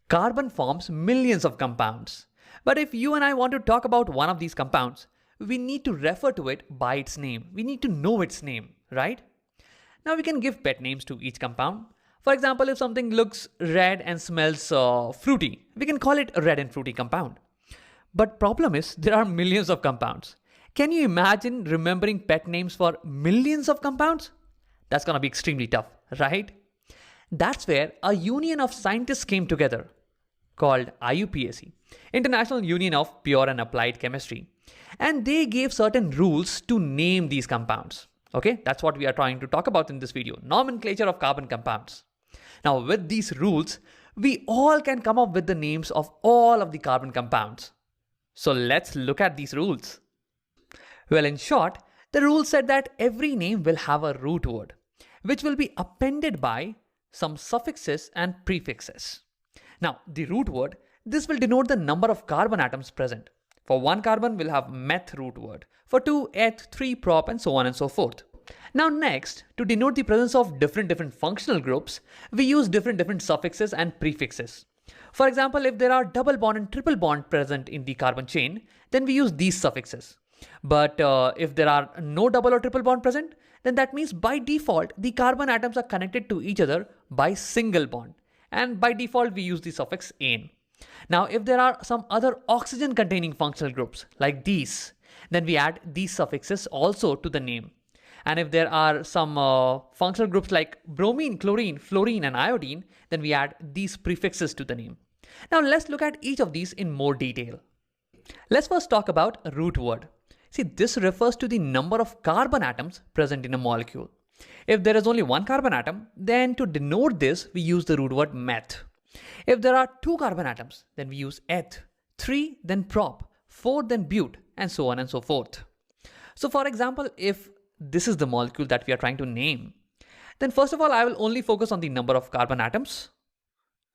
Carbon forms millions of compounds. But if you and I want to talk about one of these compounds, we need to refer to it by its name. We need to know its name, right? Now we can give pet names to each compound. For example, if something looks red and smells fruity, we can call it a red and fruity compound. But problem is, there are millions of compounds. Can you imagine remembering pet names for millions of compounds? That's gonna be extremely tough, right? That's where a union of scientists came together called IUPAC, International Union of Pure and Applied Chemistry. And they gave certain rules to name these compounds. Okay, that's what we are trying to talk about in this video, nomenclature of carbon compounds. Now with these rules, we all can come up with the names of all of the carbon compounds. So let's look at these rules. Well, in short, the rule said that every name will have a root word, which will be appended by some suffixes and prefixes. Now, the root word, this will denote the number of carbon atoms present. For one carbon, we'll have meth root word. For two, eth, three, prop, and so on and so forth. Now next, to denote the presence of different functional groups, we use different suffixes and prefixes. For example, if there are double bond and triple bond present in the carbon chain, then we use these suffixes. But if there are no double or triple bond present, then that means by default, the carbon atoms are connected to each other by single bond. And by default, we use the suffix "ane". Now, if there are some other oxygen containing functional groups like these, then we add these suffixes also to the name. And if there are some functional groups like bromine, chlorine, fluorine, and iodine, then we add these prefixes to the name. Now let's look at each of these in more detail. Let's first talk about root word. See, this refers to the number of carbon atoms present in a molecule. If there is only one carbon atom, then to denote this, we use the root word meth. If there are two carbon atoms, then we use eth, 3, then prop, 4, then bute, and so on and so forth. So for example, if this is the molecule that we are trying to name, then first of all, I will only focus on the number of carbon atoms.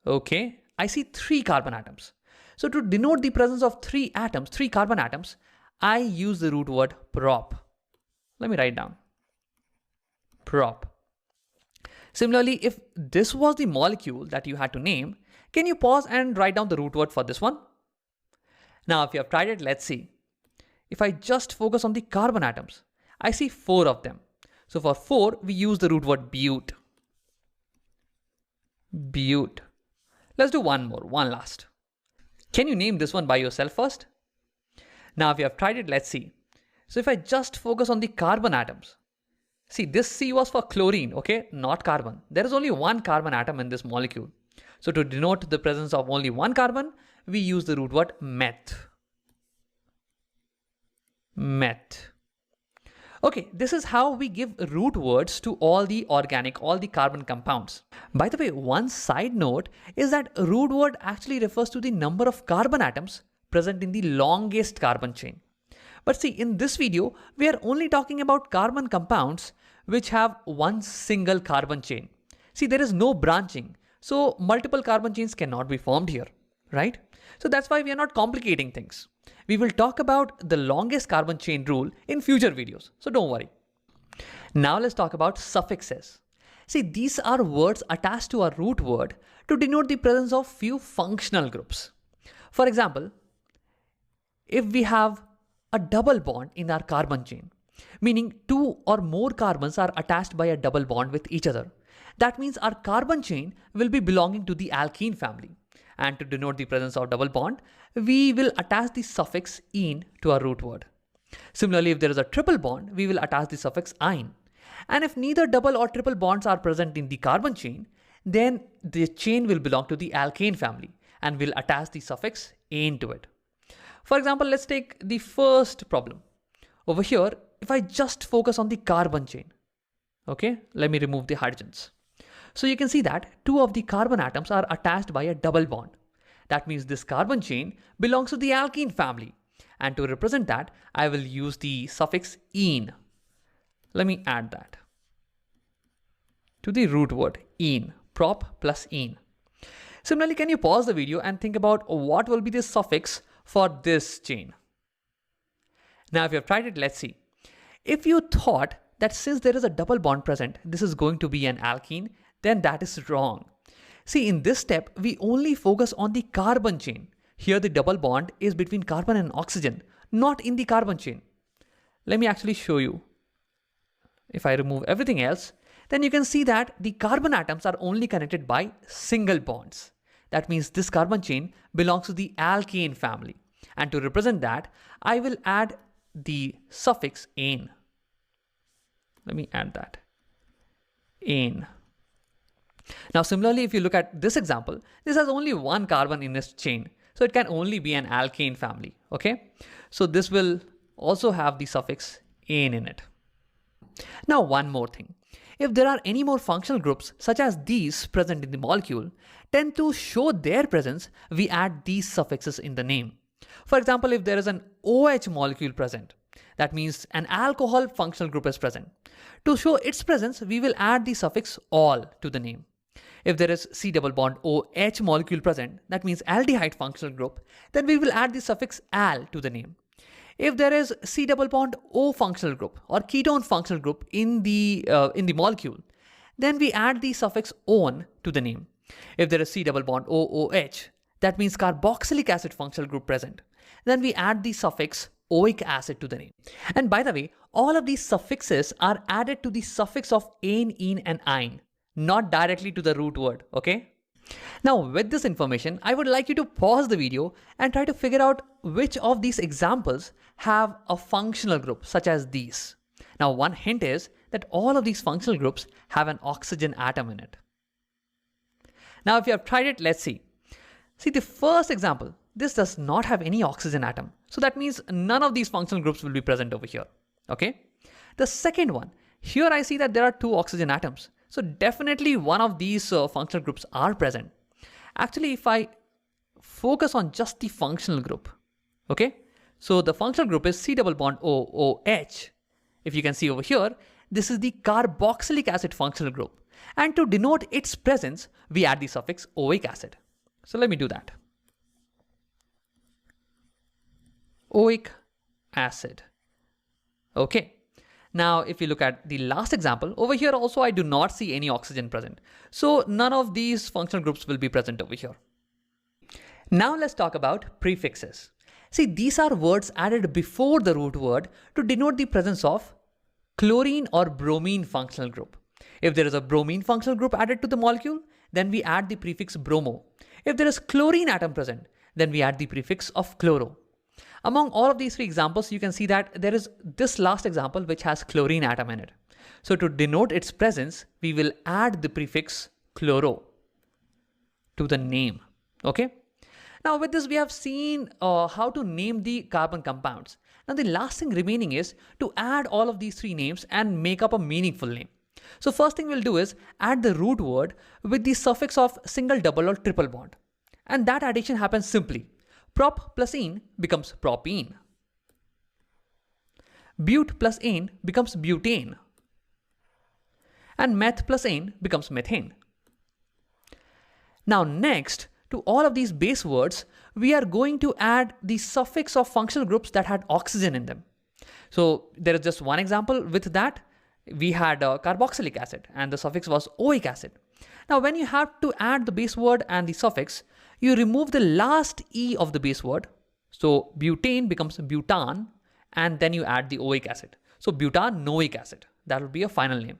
Okay, I see 3 carbon atoms. So to denote the presence of 3 carbon atoms, I use the root word prop. Let me write down. Prop. Similarly, if this was the molecule that you had to name, can you pause and write down the root word for this one? Now, if you have tried it, let's see. If I just focus on the carbon atoms, I see 4 of them. So for 4, we use the root word bute. Bute. Let's do one more, one last. Can you name this one by yourself first? Now, if you have tried it, let's see. So if I just focus on the carbon atoms, see, this C was for chlorine, okay, not carbon. There is only one carbon atom in this molecule. So to denote the presence of only one carbon, we use the root word meth. Meth. Okay, this is how we give root words to all the carbon compounds. By the way, one side note is that root word actually refers to the number of carbon atoms present in the longest carbon chain. But see, in this video, we are only talking about carbon compounds which have one single carbon chain. See, there is no branching, so multiple carbon chains cannot be formed here, right? So that's why we are not complicating things. We will talk about the longest carbon chain rule in future videos, so don't worry. Now let's talk about suffixes. See, these are words attached to a root word to denote the presence of few functional groups. For example, if we have a double bond in our carbon chain, meaning 2 or more carbons are attached by a double bond with each other, that means our carbon chain will be belonging to the alkene family. And to denote the presence of double bond, we will attach the suffix "ene" to our root word. Similarly, if there is a triple bond, we will attach the suffix "ine". And if neither double or triple bonds are present in the carbon chain, then the chain will belong to the alkane family and we'll attach the suffix "ane" to it. For example, let's take the first problem. Over here, if I just focus on the carbon chain, okay, let me remove the hydrogens. So you can see that 2 of the carbon atoms are attached by a double bond. That means this carbon chain belongs to the alkene family. And to represent that, I will use the suffix "ene". Let me add that to the root word "ene", prop plus "ene". Similarly, can you pause the video and think about what will be the suffix for this chain? Now, if you have tried it, let's see. If you thought that since there is a double bond present, this is going to be an alkene, then that is wrong. See, in this step, we only focus on the carbon chain. Here the double bond is between carbon and oxygen, not in the carbon chain. Let me actually show you. If I remove everything else, then you can see that the carbon atoms are only connected by single bonds. That means this carbon chain belongs to the alkane family. And to represent that, I will add the suffix ane. Let me add that. Ane. Now similarly, if you look at this example, this has only one carbon in this chain. So it can only be an alkane family. Okay. So this will also have the suffix ane in it. Now one more thing. If there are any more functional groups such as these present in the molecule, then to show their presence, we add these suffixes in the name. For example, if there is an OH molecule present, that means an alcohol functional group is present. To show its presence, we will add the suffix "all" to the name. If there is C double bond OH molecule present, that means aldehyde functional group, then we will add the suffix "al" to the name. If there is C double bond O functional group or ketone functional group in the molecule, then we add the suffix "on" to the name. If there is C double bond OOH, that means carboxylic acid functional group present, then we add the suffix oic acid to the name. And by the way, all of these suffixes are added to the suffix of ane, ene, and yne, not directly to the root word. Okay. Now with this information, I would like you to pause the video and try to figure out which of these examples have a functional group such as these. Now one hint is that all of these functional groups have an oxygen atom in it. Now if you have tried it, let's see. See the first example, this does not have any oxygen atom. So that means none of these functional groups will be present over here. Okay. The second one, here I see that there are two oxygen atoms. So definitely one of these functional groups are present. Actually, if I focus on just the functional group, okay, so the functional group is C double bond OOH. If you can see over here, this is the carboxylic acid functional group. And to denote its presence, we add the suffix oic acid. So let me do that. Oic acid. Okay. Now, if you look at the last example, over here also I do not see any oxygen present. So none of these functional groups will be present over here. Now let's talk about prefixes. See, these are words added before the root word to denote the presence of chlorine or bromine functional group. If there is a bromine functional group added to the molecule, then we add the prefix bromo. If there is chlorine atom present, then we add the prefix of chloro. Among all of these three examples, you can see that there is this last example which has chlorine atom in it. So to denote its presence, we will add the prefix chloro to the name. Okay. Now with this, we have seen how to name the carbon compounds. Now the last thing remaining is to add all of these three names and make up a meaningful name. So first thing we'll do is add the root word with the suffix of single, double or triple bond. And that addition happens simply. Prop plus ene becomes propene. But plus ane becomes butane. And meth plus ane becomes methane. Now next, to all of these base words, we are going to add the suffix of functional groups that had oxygen in them. So there is just one example with that. We had carboxylic acid and the suffix was oic acid. Now when you have to add the base word and the suffix, you remove the last E of the base word. So butane becomes butan and then you add the oic acid. So butanoic acid, that will be a final name.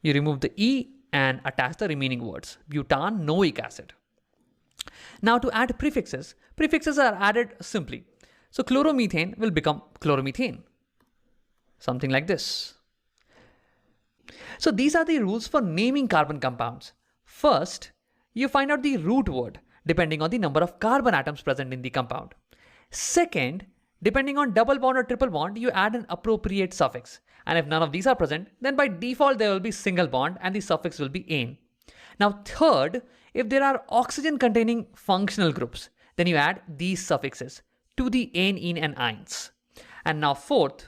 You remove the E and attach the remaining words, butanoic acid. Now to add prefixes, prefixes are added simply. So chloromethane will become chloromethane. Something like this. So these are the rules for naming carbon compounds. First, you find out the root word depending on the number of carbon atoms present in the compound. Second, depending on double bond or triple bond, you add an appropriate suffix. And if none of these are present, then by default there will be single bond and the suffix will be ane. Now third, if there are oxygen containing functional groups, then you add these suffixes to the ane, ene and ynes. And now fourth,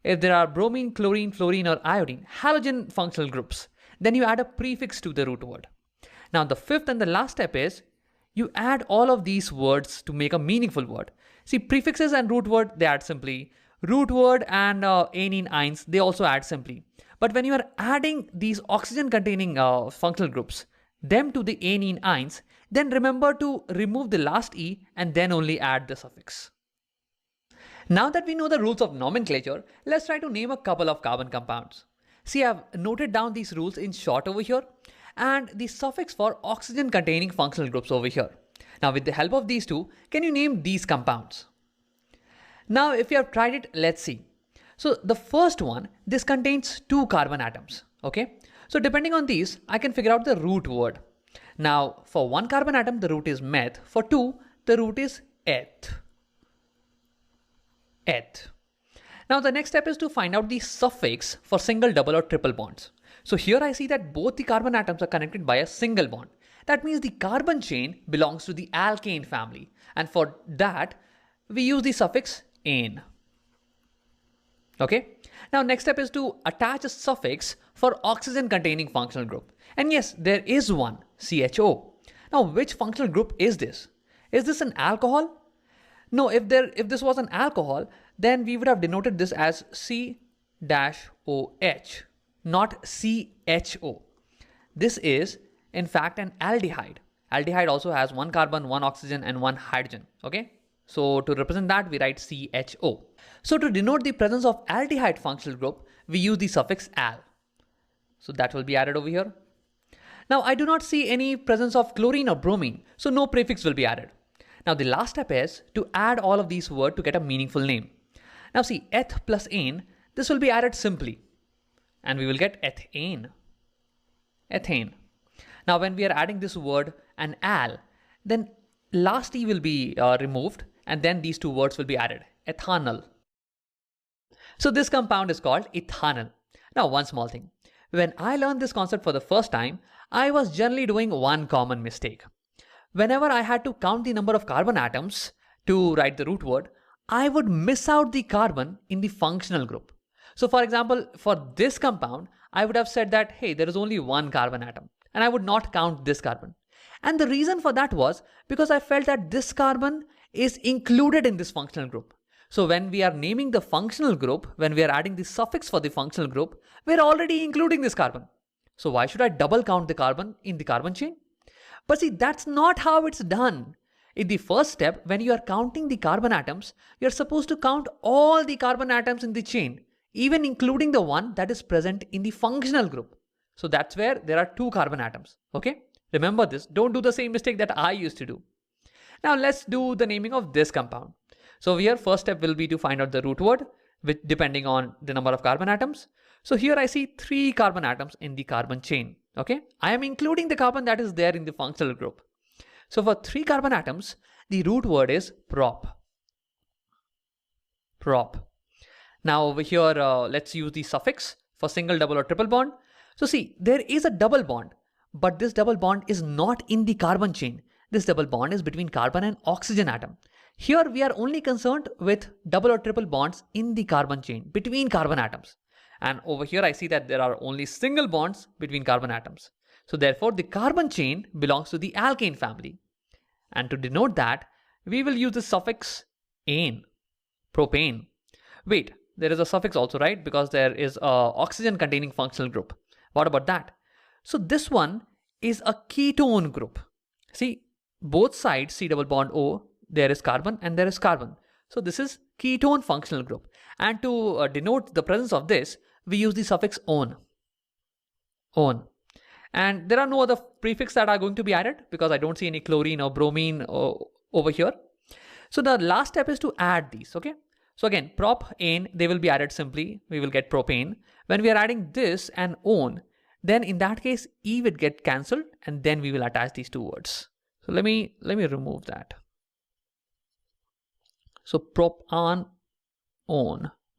if there are bromine, chlorine, fluorine or iodine, halogen functional groups, then you add a prefix to the root word. Now the fifth and the last step is you add all of these words to make a meaningful word. See, prefixes and root word, they add simply. Root word and aniline ines, they also add simply. But when you are adding these oxygen containing functional groups, them to the aniline ines, then remember to remove the last E and then only add the suffix. Now that we know the rules of nomenclature, let's try to name a couple of carbon compounds. See, I've noted down these rules in short over here and the suffix for oxygen containing functional groups over here. Now with the help of these two, can you name these compounds? Now if you have tried it, let's see. So the first one, this contains 2 carbon atoms, okay? So depending on these, I can figure out the root word. Now for 1 carbon atom, the root is meth. For 2, the root is eth. Eth. Now the next step is to find out the suffix for single, double or triple bonds. So here I see that both the carbon atoms are connected by a single bond. That means the carbon chain belongs to the alkane family. And for that, we use the suffix ane. Okay. Now next step is to attach a suffix for oxygen containing functional group. And yes, there is one, CHO. Now which functional group is this? Is this an alcohol? No, if this was an alcohol, then we would have denoted this as C-OH, not CHO. This is in fact an aldehyde. Aldehyde also has 1 carbon, 1 oxygen and 1 hydrogen. Okay. So to represent that, we write CHO. So to denote the presence of aldehyde functional group, we use the suffix al. So that will be added over here. Now I do not see any presence of chlorine or bromine, so no prefix will be added. Now the last step is to add all of these words to get a meaningful name. Now see, eth plus ane, this will be added simply. And we will get ethane. Ethane. Now when we are adding this word and al, then last E will be removed and then these 2 words will be added. Ethanol. So this compound is called ethanol. Now one small thing. When I learned this concept for the first time, I was generally doing one common mistake. Whenever I had to count the number of carbon atoms to write the root word, I would miss out the carbon in the functional group. So for example, for this compound, I would have said that, hey, there is only 1 carbon atom and I would not count this carbon. And the reason for that was because I felt that this carbon is included in this functional group. So when we are naming the functional group, when we are adding the suffix for the functional group, we're already including this carbon. So why should I double count the carbon in the carbon chain? But see, that's not how it's done. In the first step, when you are counting the carbon atoms, you're supposed to count all the carbon atoms in the chain, even including the one that is present in the functional group. So that's where there are 2 carbon atoms. Okay? Remember this. Don't do the same mistake that I used to do. Now let's do the naming of this compound. So here first step will be to find out the root word, which depending on the number of carbon atoms. So here I see 3 carbon atoms in the carbon chain. Okay, I am including the carbon that is there in the functional group. So for 3 carbon atoms, the root word is prop. Prop. Now over here, let's use the suffix for single, double or triple bond. So see, there is a double bond, but this double bond is not in the carbon chain. This double bond is between carbon and oxygen atom. Here we are only concerned with double or triple bonds in the carbon chain between carbon atoms. And over here I see that there are only single bonds between carbon atoms. So therefore the carbon chain belongs to the alkane family. And to denote that, we will use the suffix ane, propane. Wait, there is a suffix also, right? Because there is a oxygen containing functional group. What about that? So this one is a ketone group. See, both sides, C double bond O, there is carbon and there is carbon. So this is ketone functional group. And to denote the presence of this, we use the suffix -one. -one. And there are no other prefixes that are going to be added because I don't see any chlorine or bromine over here. So the last step is to add these, okay? So again, prop, ane, they will be added simply. We will get propane. When we are adding this and -one, then in that case, E would get cancelled and then we will attach these 2 words. So let me remove that. So propanone,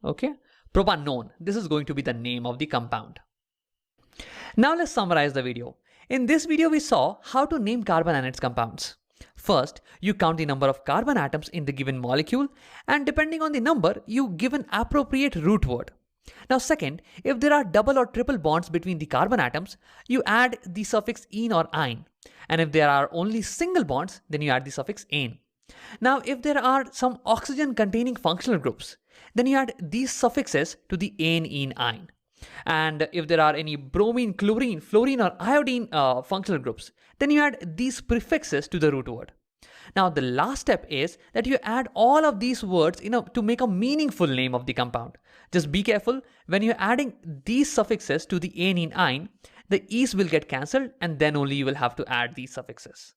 okay? Propanone, this is going to be the name of the compound. Now let's summarize the video. In this video, we saw how to name carbon and its compounds. First, you count the number of carbon atoms in the given molecule, and depending on the number, you give an appropriate root word. Now second, if there are double or triple bonds between the carbon atoms, you add the suffix -ine or -ine. And if there are only single bonds, then you add the suffix -ane. Now, if there are some oxygen containing functional groups, then you add these suffixes to the ane, ene, yne. And if there are any bromine, chlorine, fluorine or iodine functional groups, then you add these prefixes to the root word. Now the last step is that you add all of these words to make a meaningful name of the compound. Just be careful when you're adding these suffixes to the ane, ene, yne, the e's will get cancelled and then only you will have to add these suffixes.